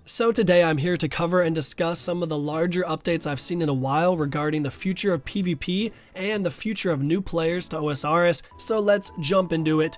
So today I'm here to cover and discuss some of the larger updates I've seen in a while regarding the future of PvP and the future of new players to OSRS, so let's jump into it.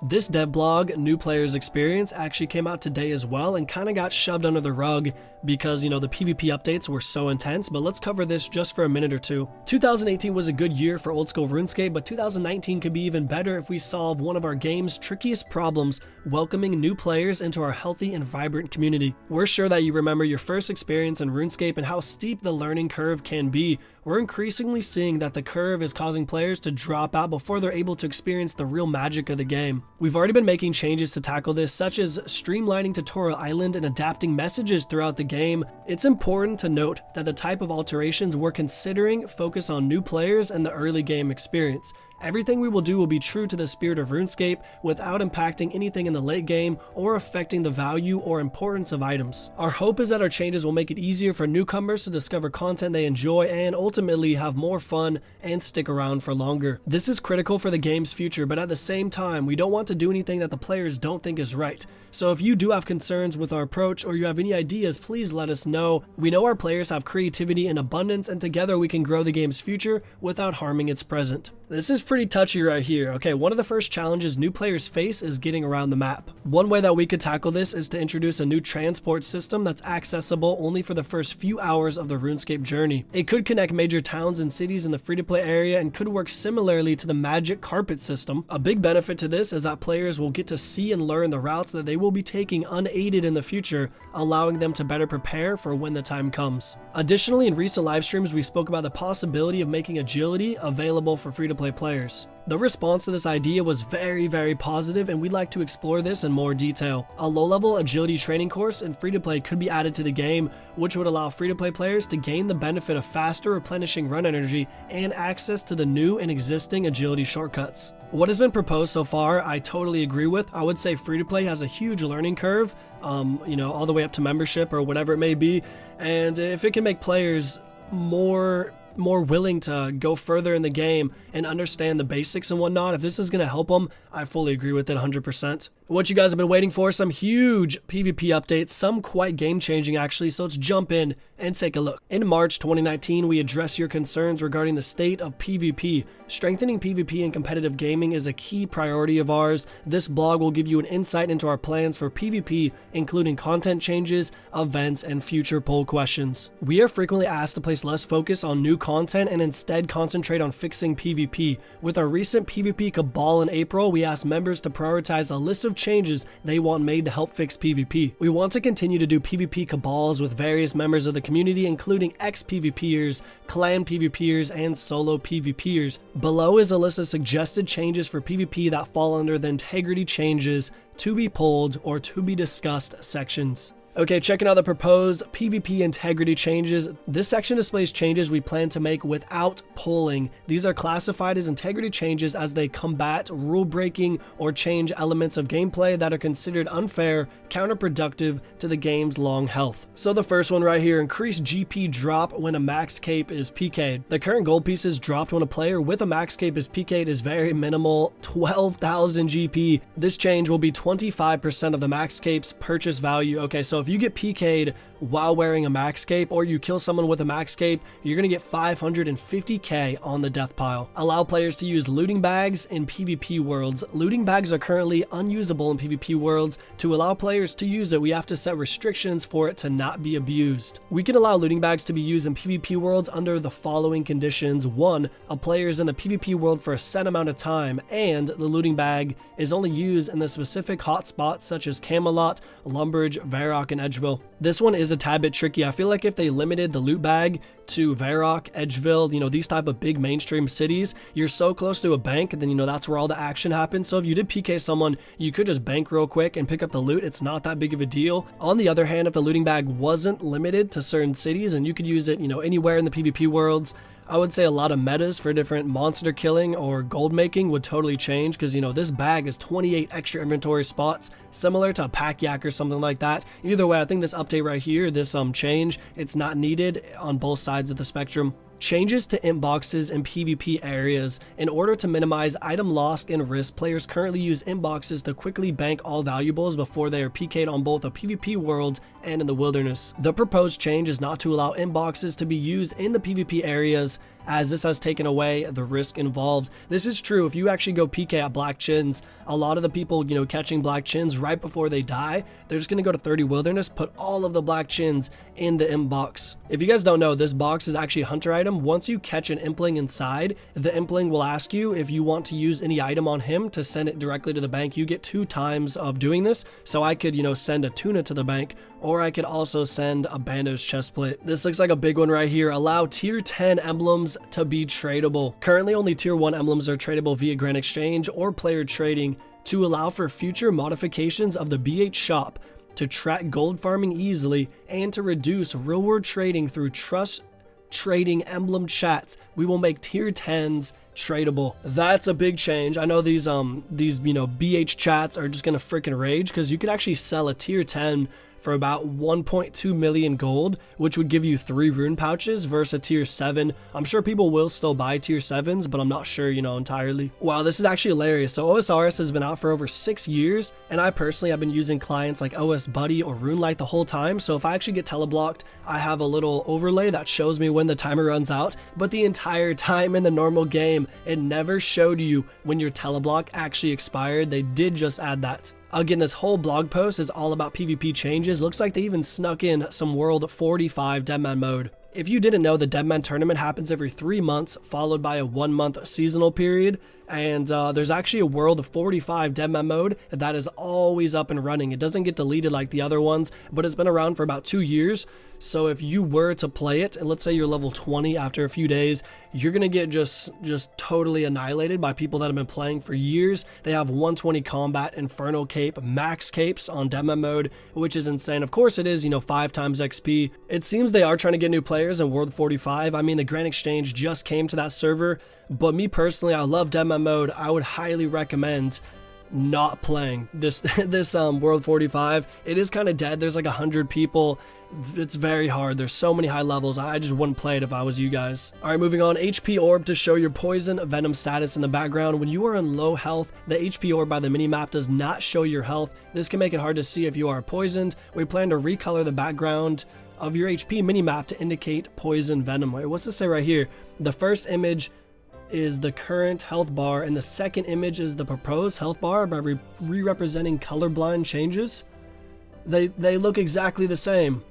This dev blog, New Players Experience, actually came out today as well and kind of got shoved under the rug because, the PvP updates were so intense, but let's cover this just for a minute or two. 2018 was a good year for old school RuneScape, but 2019 could be even better if we solve one of our game's trickiest problems, welcoming new players into our healthy and vibrant community. We're sure that you remember your first experience in RuneScape and how steep the learning curve can be. We're increasingly seeing that the curve is causing players to drop out before they're able to experience the real magic of the game. We've already been making changes to tackle this, such as streamlining Tutorial Island and adapting messages throughout the game. It's important to note that the type of alterations we're considering focus on new players and the early game experience. Everything we will do will be true to the spirit of RuneScape without impacting anything in the late game or affecting the value or importance of items. Our hope is that our changes will make it easier for newcomers to discover content they enjoy and ultimately have more fun and stick around for longer. This is critical for the game's future, but at the same time, we don't want to do anything that the players don't think is right. So if you do have concerns with our approach or you have any ideas, please let us know. We know our players have creativity in abundance, and together we can grow the game's future without harming its present. This is pretty touchy right here. Okay, one of the first challenges new players face is getting around the map. One way that we could tackle this is to introduce a new transport system that's accessible only for the first few hours of the RuneScape journey. It could connect major towns and cities in the free-to-play area and could work similarly to the magic carpet system. A big benefit to this is that players will get to see and learn the routes that they will be taking unaided in the future, allowing them to better prepare for when the time comes. Additionally, in recent live streams, we spoke about the possibility of making agility available for free-to-play players. The response to this idea was very positive, and we'd like to explore this in more detail. A low-level agility training course in free-to-play could be added to the game, which would allow free-to-play players to gain the benefit of faster replenishing run energy and access to the new and existing agility shortcuts. What has been proposed so far, I totally agree with. I would say free-to-play has a huge learning curve, all the way up to membership or whatever it may be, and if it can make players more willing to go further in the game and understand the basics and whatnot, if this is going to help them, I fully agree with it 100%. What you guys have been waiting for, some huge PvP updates, some quite game-changing actually, so let's jump in and take a look. In March 2019, we address your concerns regarding the state of PvP. Strengthening PvP in competitive gaming is a key priority of ours. This blog will give you an insight into our plans for PvP, including content changes, events, and future poll questions. We are frequently asked to place less focus on new content and instead concentrate on fixing PvP. With our recent PvP Cabal in April, we asked members to prioritize a list of changes they want made to help fix PvP. We want to continue to do PvP Cabals with various members of the community, including ex-PvPers, clan PvPers, and solo PvPers. Below is a list of suggested changes for PvP that fall under the integrity changes, to be polled, or to be discussed sections. Okay, checking out the proposed PvP integrity changes. This section displays changes we plan to make without polling. These are classified as integrity changes as they combat rule breaking or change elements of gameplay that are considered unfair, counterproductive to the game's long health. So the first one right here, increase GP drop when a max cape is PK'd. The current gold pieces dropped when a player with a max cape is PK'd is very minimal, 12,000 GP. This change will be 25% of the max cape's purchase value. Okay, so if you get PK'd while wearing a max cape or you kill someone with a max cape, you're going to get 550k on the death pile. Allow players to use looting bags in PvP worlds. Looting bags are currently unusable in PvP worlds. To allow players to use it, we have to set restrictions for it to not be abused. We can allow looting bags to be used in PvP worlds under the following conditions. 1. A player is in the PvP world for a set amount of time, and the looting bag is only used in the specific hotspots such as Camelot, Lumbridge, Varrock, and Edgeville. This one is a tad bit tricky. I feel like if they limited the loot bag to Varrock, Edgeville, these type of big mainstream cities, you're so close to a bank, then that's where all the action happens. So if you did PK someone, you could just bank real quick and pick up the loot. It's not that big of a deal. On the other hand, if the looting bag wasn't limited to certain cities and you could use it, anywhere in the PvP worlds, I would say a lot of metas for different monster killing or gold making would totally change because, this bag is 28 extra inventory spots, similar to a pack yak or something like that. Either way, I think this update right here, this change, it's not needed on both sides of the spectrum. Changes to inboxes and PvP areas. In order to minimize item loss and risk, players currently use inboxes to quickly bank all valuables before they are PK'd on both a PvP world and in the wilderness. The proposed change is not to allow inboxes to be used in the PvP areas, as this has taken away the risk involved. This is true. If you actually go PK at black chins, a lot of the people, catching black chins right before they die, they're just going to go to 30 wilderness, put all of the black chins in the inbox. If you guys don't know, this box is actually a hunter item. Once you catch an impling inside, the impling will ask you if you want to use any item on him to send it directly to the bank. You get 2 times of doing this. So I could, send a tuna to the bank, or I could also send a Bandos chestplate. This looks like a big one right here. Allow tier 10 emblems to be tradable. Currently only tier 1 emblems are tradable via Granite exchange or player trading. To allow for future modifications of the BH shop to track gold farming easily and to reduce real world trading through trust trading emblem chats, we will make tier 10s tradable. That's a big change. I know these BH chats are just gonna freaking rage, because you could actually sell a tier 10 for about 1.2 million gold, which would give you 3 rune pouches versus a tier 7. I'm sure people will still buy tier 7s, but I'm not sure, entirely. Wow, this is actually hilarious. So OSRS has been out for over 6 years, and I personally have been using clients like OS Buddy or RuneLite the whole time. So if I actually get teleblocked, I have a little overlay that shows me when the timer runs out, but the entire time in the normal game, it never showed you when your teleblock actually expired. They did just add that. Again, this whole blog post is all about PvP changes. Looks like they even snuck in some World 45 Deadman mode. If you didn't know, the Deadman tournament happens every 3 months, followed by a 1-month seasonal period. And there's actually a World 45 Deadman mode that is always up and running. It doesn't get deleted like the other ones, but it's been around for about 2 years. So if you were to play it, and let's say you're level 20 after a few days, you're gonna get just totally annihilated by people that have been playing for years. They have 120 combat, Inferno Cape, max capes on Deadman mode, which is insane. Of course it is, 5 times XP. It seems they are trying to get new players in World 45. I mean, the Granite exchange just came to that server, but me personally, I love Deadman mode. I would highly recommend not playing this World 45. It is kind of dead. There's like 100 people. It's very hard. There's so many high levels. I just wouldn't play it if I was you guys. All right, moving on. HP orb to show your poison venom status in the background. When you are in low health, the HP orb by the minimap does not show your health. This can make it hard to see if you are poisoned. We plan to recolor the background of your HP minimap to indicate poison venom. Wait, what's this say right here? The first image is the current health bar, and the second image is the proposed health bar by re-representing colorblind changes. They look exactly the same.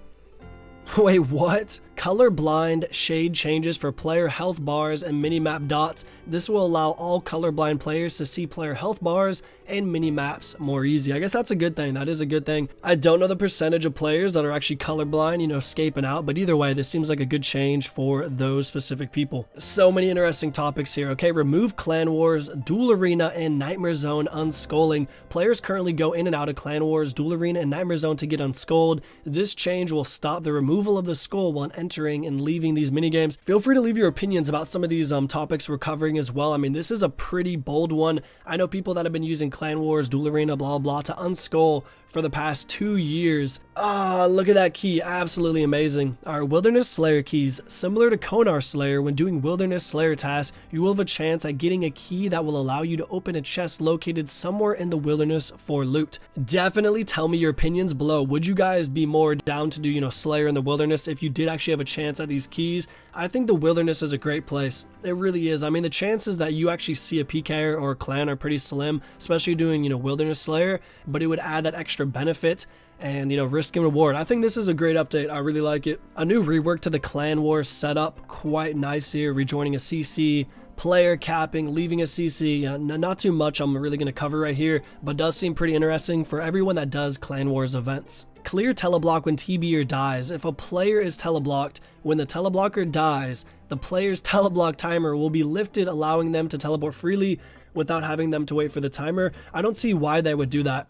Wait, what? Colorblind shade changes for player health bars and minimap dots. This will allow all colorblind players to see player health bars and minimaps more easy. I guess that's a good thing. That is a good thing. I don't know the percentage of players that are actually colorblind, scaping out, but either way, this seems like a good change for those specific people. So many interesting topics here. Okay, remove clan wars, duel arena, and nightmare zone unskulling. Players currently go in and out of clan wars, duel arena, and nightmare zone to get unskulled. This change will stop the removal of the skull while entering and leaving these minigames. Feel free to leave your opinions about some of these topics we're covering as well. I mean, this is a pretty bold one. I know people that have been using clan wars, duel arena, blah blah to unskull for the past 2 years. Look at that key, absolutely amazing. Our Wilderness Slayer keys. Similar to Konar Slayer, when doing Wilderness Slayer tasks, you will have a chance at getting a key that will allow you to open a chest located somewhere in the wilderness for loot. Definitely tell me your opinions below. Would you guys be more down to do, Slayer in the wilderness if you did actually have a chance at these keys? I think the wilderness is a great place. It really is. I mean, the chances that you actually see a PK or a clan are pretty slim, especially doing, Wilderness Slayer, but it would add that extra benefit and risk and reward. I think this is a great update. I really like it. A new rework to the clan wars setup, quite nice here. Rejoining a CC, player capping, leaving a CC. Not too much I'm really going to cover right here, but does seem pretty interesting for everyone that does clan wars events. Clear teleblock when TBer dies. If a player is teleblocked, when the teleblocker dies, the player's teleblock timer will be lifted, allowing them to teleport freely without having them to wait for the timer. I don't see why they would do that.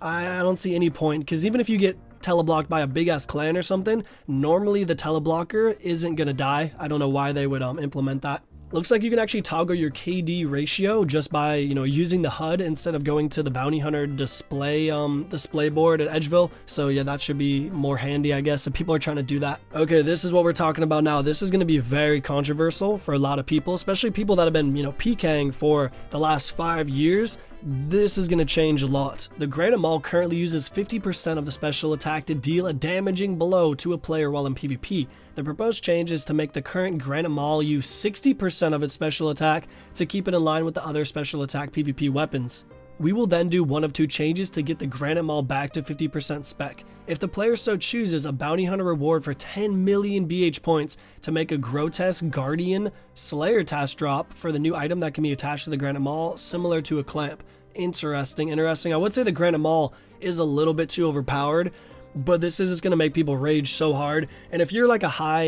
I don't see any point, because even if you get teleblocked by a big ass clan or something, normally the teleblocker isn't gonna die. I don't know why they would implement that. Looks like you can actually toggle your KD ratio just by, using the HUD instead of going to the bounty hunter display board at Edgeville. So yeah, that should be more handy, I guess, if people are trying to do that. Okay, this is what we're talking about now. This is going to be very controversial for a lot of people, especially people that have been, PKing for the last 5 years. This is going to change a lot. The Granite Maul currently uses 50% of the special attack to deal a damaging blow to a player while in PvP. The proposed change is to make the current Granite Maul use 60% of its special attack to keep it in line with the other special attack PvP weapons. We will then do one of two changes to get the Granite Maul back to 50% spec. If the player so chooses, a bounty hunter reward for 10 million BH points to make a grotesque Guardian Slayer task drop for the new item that can be attached to the Granite Maul, similar to a clamp. Interesting. I would say the Granite Maul is a little bit too overpowered, but this is just going to make people rage so hard. And if you're like a high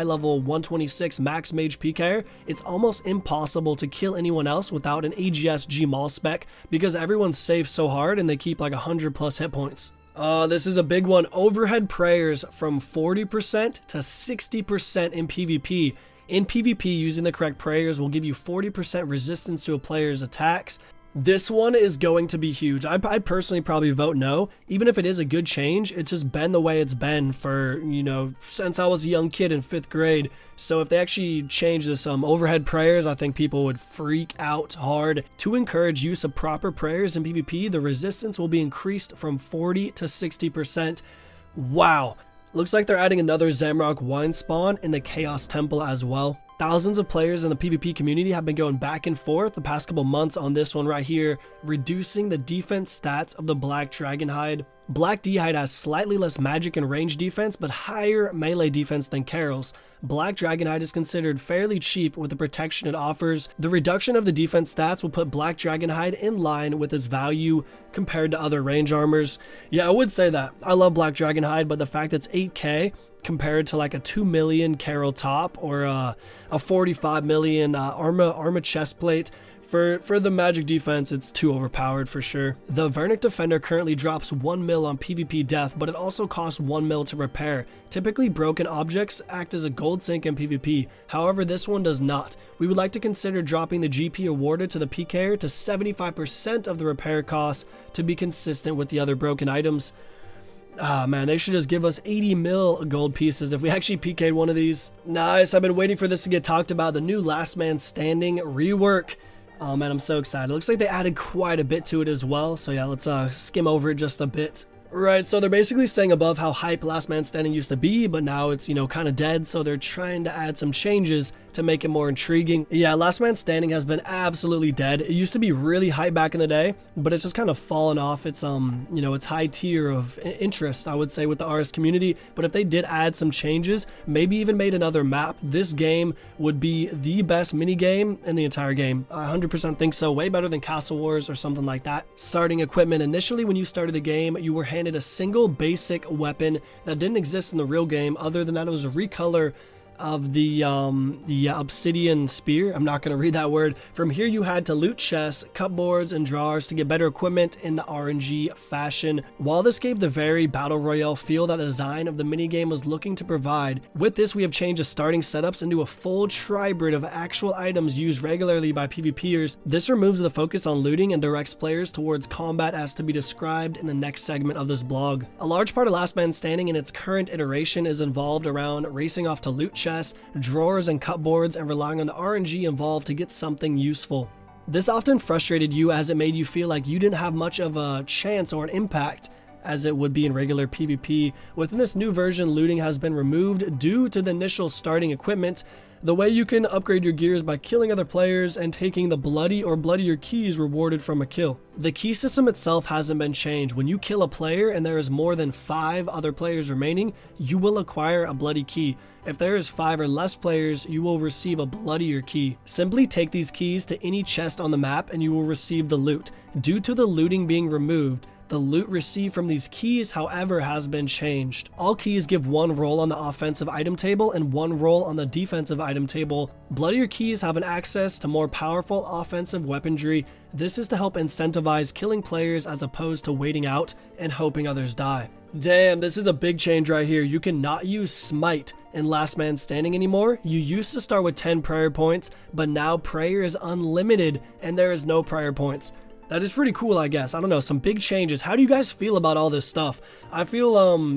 level 126 max mage PKer, it's almost impossible to kill anyone else without an AGS gmaul spec, because everyone's safe so hard and they keep like 100 plus hit points. This is a big one. Overhead prayers from 40% to 60% in PvP. In PvP, using the correct prayers will give you 40% resistance to a player's attacks. This one is going to be huge. I'd personally probably vote no. Even if it is a good change, it's just been the way it's been for, since I was a young kid in 5th grade. So if they actually change this overhead prayers, I think people would freak out hard. To encourage use of proper prayers in PvP, the resistance will be increased from 40 to 60%. Wow. Looks like they're adding another Zamrock wine spawn in the Chaos Temple as well. Thousands of players in the PvP community have been going back and forth the past couple months on this one right here, reducing the defense stats of the Black Dragon Hide. Black D-Hide has slightly less magic and range defense, but higher melee defense than Carol's. Black Dragon Hide is considered fairly cheap with the protection it offers. The reduction of the defense stats will put Black Dragon Hide in line with its value compared to other range armors. Yeah, I would say that. I love Black Dragon Hide, but the fact that it's 8k compared to like a 2 million Carol top or a 45 million armor chestplate, for the magic defense, it's too overpowered for sure. The Vernic Defender currently drops 1 mil on PvP death, but it also costs 1 mil to repair. Typically, broken objects act as a gold sink in PvP, however this one does not. We would like to consider dropping the GP awarded to the PKer to 75% of the repair costs to be consistent with the other broken items. Ah man, they should just give us 80 mil gold pieces if we actually PK'd one of these. Nice, I've been waiting for this to get talked about. The new Last Man Standing rework. Oh man, I'm so excited. It looks like they added quite a bit to it as well. So yeah, let's skim over it just a bit. Right, so they're basically saying above how hype Last Man Standing used to be, but now it's, kind of dead, so they're trying to add some changes to make it more intriguing. Yeah, Last Man Standing has been absolutely dead. It used to be really hype back in the day, but it's just kind of fallen off its, its high tier of interest, I would say, with the RS community. But if they did add some changes, maybe even made another map, this game would be the best mini game in the entire game. I 100% think so, way better than Castle Wars or something like that. Starting equipment. Initially, when you started the game, you were handed a single basic weapon that didn't exist in the real game, other than that it was a recolor of the obsidian spear. I'm not going to read that word. From here you had to loot chests, cupboards, and drawers to get better equipment in the RNG fashion. While this gave the very battle royale feel that the design of the minigame was looking to provide, with this we have changed the starting setups into a full tribrid of actual items used regularly by PvPers. This removes the focus on looting and directs players towards combat, as to be described in the next segment of this blog. A large part of Last Man Standing in its current iteration is involved around racing off to loot chests, drawers, and cupboards, and relying on the RNG involved to get something useful. This often frustrated you, as it made you feel like you didn't have much of a chance or an impact as it would be in regular PvP. Within this new version, looting has been removed due to the initial starting equipment. The way you can upgrade your gears by killing other players and taking the bloody or bloodier keys rewarded from a kill. The key system itself hasn't been changed. When you kill a player and there is more than 5 other players remaining, you will acquire a bloody key. If there is 5 or less players, you will receive a bloodier key. Simply take these keys to any chest on the map and you will receive the loot. Due to the looting being removed, the loot received from these keys, however, has been changed. All keys give 1 roll on the offensive item table and 1 roll on the defensive item table. Bloodier keys have an access to more powerful offensive weaponry. This is to help incentivize killing players as opposed to waiting out and hoping others die. Damn, this is a big change right here. You cannot use Smite in Last Man Standing anymore. You used to start with 10 prayer points, but now prayer is unlimited and there is no prayer points. That is pretty cool, I guess. I don't know, some big changes. How do you guys feel about all this stuff? I feel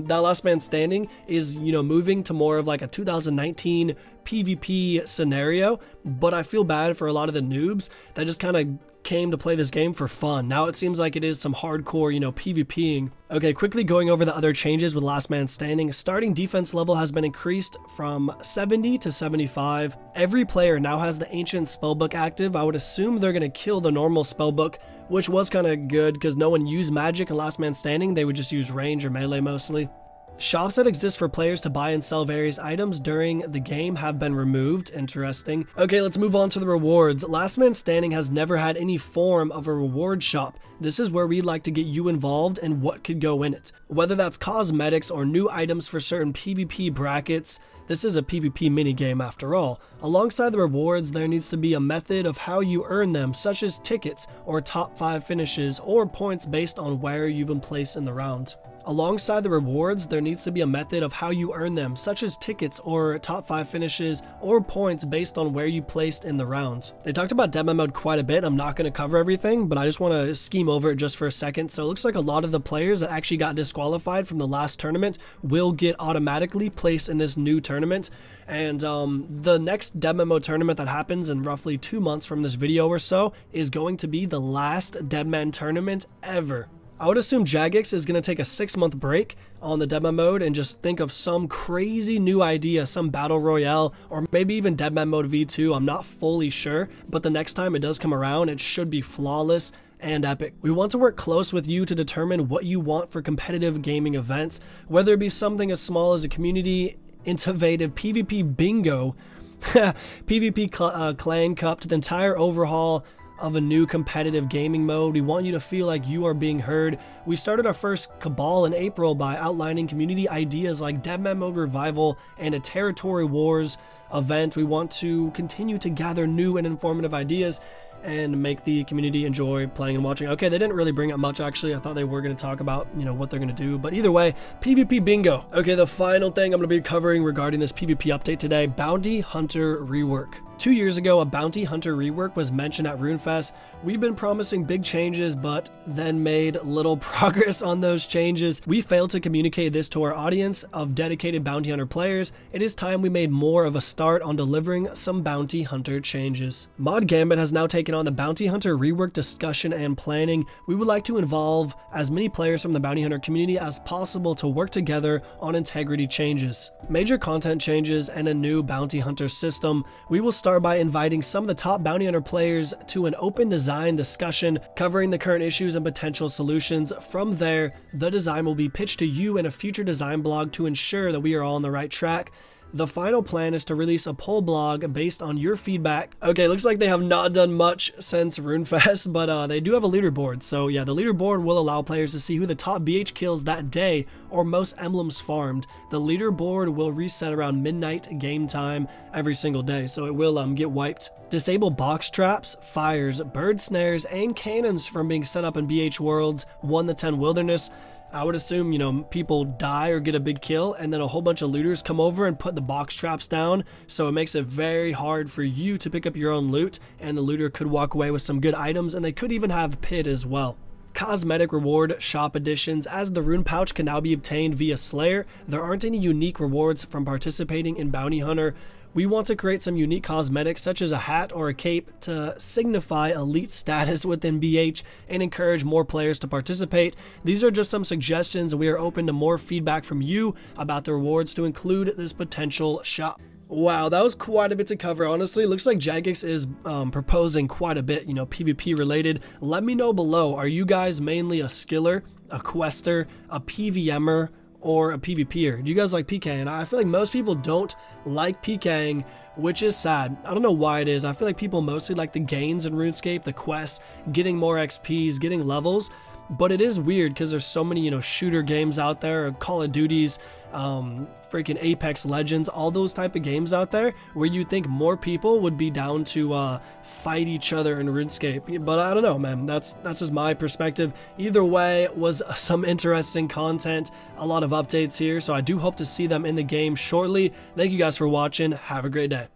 that Last Man Standing is, moving to more of like a 2019 PvP scenario, but I feel bad for a lot of the noobs that just kind of came to play this game for fun. Now it seems like it is some hardcore, PvPing. Okay, quickly going over the other changes with Last Man Standing. Starting defense level has been increased from 70 to 75. Every player now has the ancient spellbook active. I would assume they're going to kill the normal spellbook, which was kind of good because no one used magic in Last Man Standing. They would just use range or melee mostly. Shops that exist for players to buy and sell various items during the game have been removed. Interesting. Okay, let's move on to the rewards. Last Man Standing has never had any form of a reward shop. This is where we'd like to get you involved and what could go in it. Whether that's cosmetics or new items for certain PvP brackets, this is a PvP minigame after all. Alongside the rewards, there needs to be a method of how you earn them, such as tickets or top 5 finishes or points based on where you've been placed in the round. Alongside the rewards, there needs to be a method of how you earn them, such as tickets or top 5 finishes or points based on where you placed in the round. They talked about deadman mode quite a bit. I'm not going to cover everything, but I just want to skim over it just for a second. So it looks like a lot of the players that actually got disqualified from the last tournament will get automatically placed in this new tournament. And the next deadman mode tournament that happens in roughly 2 months from this video or so is going to be the last deadman tournament ever. I would assume Jagex is going to take a 6-month break on the deadman mode and just think of some crazy new idea, some battle royale, or maybe even deadman mode v2. I'm not fully sure, but the next time it does come around, it should be flawless and epic. We want to work close with you to determine what you want for competitive gaming events, whether it be something as small as a community innovative PvP bingo, PvP clan cup, to the entire overhaul of a new competitive gaming mode. We want you to feel like you are being heard. We started our first cabal in April by outlining community ideas like deadman mode revival and a territory wars event. We want to continue to gather new and informative ideas and make the community enjoy playing and watching. Okay, they didn't really bring up much actually. I thought they were going to talk about, what they're going to do, but either way, PvP bingo. Okay, the final thing I'm going to be covering regarding this PvP update today, Bounty Hunter Rework. 2 years ago, a Bounty Hunter rework was mentioned at RuneFest. We've been promising big changes, but then made little progress on those changes. We failed to communicate this to our audience of dedicated Bounty Hunter players. It is time we made more of a start on delivering some Bounty Hunter changes. Mod Gambit has now taken on the Bounty Hunter rework discussion and planning. We would like to involve as many players from the Bounty Hunter community as possible to work together on integrity changes, major content changes, and a new Bounty Hunter system. We will start by inviting some of the top Bounty Hunter players to an open design discussion covering the current issues and potential solutions. From there, the design will be pitched to you in a future design blog to ensure that we are all on the right track. The final plan is to release a poll blog based on your feedback. Okay, looks like they have not done much since RuneFest, but they do have a leaderboard. So yeah, the leaderboard will allow players to see who the top BH kills that day or most emblems farmed. The leaderboard will reset around midnight game time every single day, so it will get wiped. Disable box traps, fires, bird snares, and cannons from being set up in BH Worlds 1 to 10 Wilderness. I would assume, people die or get a big kill, and then a whole bunch of looters come over and put the box traps down, so it makes it very hard for you to pick up your own loot, and the looter could walk away with some good items, and they could even have PID as well. Cosmetic reward shop additions, as the rune pouch can now be obtained via Slayer. There aren't any unique rewards from participating in Bounty Hunter. We want to create some unique cosmetics such as a hat or a cape to signify elite status within BH and encourage more players to participate. These are just some suggestions. We are open to more feedback from you about the rewards to include this potential shop. Wow, that was quite a bit to cover. Honestly, looks like Jagex is proposing quite a bit, PvP related. Let me know below, are you guys mainly a skiller, a quester, a PVMer, or a PvPer? Do you guys like PKing? I feel like most people don't like PKing, which is sad. I don't know why it is. I feel like people mostly like the gains in RuneScape, the quests, getting more XPs, getting levels. But it is weird because there's so many, shooter games out there, Call of Duties, freaking Apex Legends, all those type of games out there where you think more people would be down to fight each other in RuneScape. But I don't know, man. That's just my perspective. Either way, was some interesting content, a lot of updates here, so I do hope to see them in the game shortly. Thank you guys for watching. Have a great day.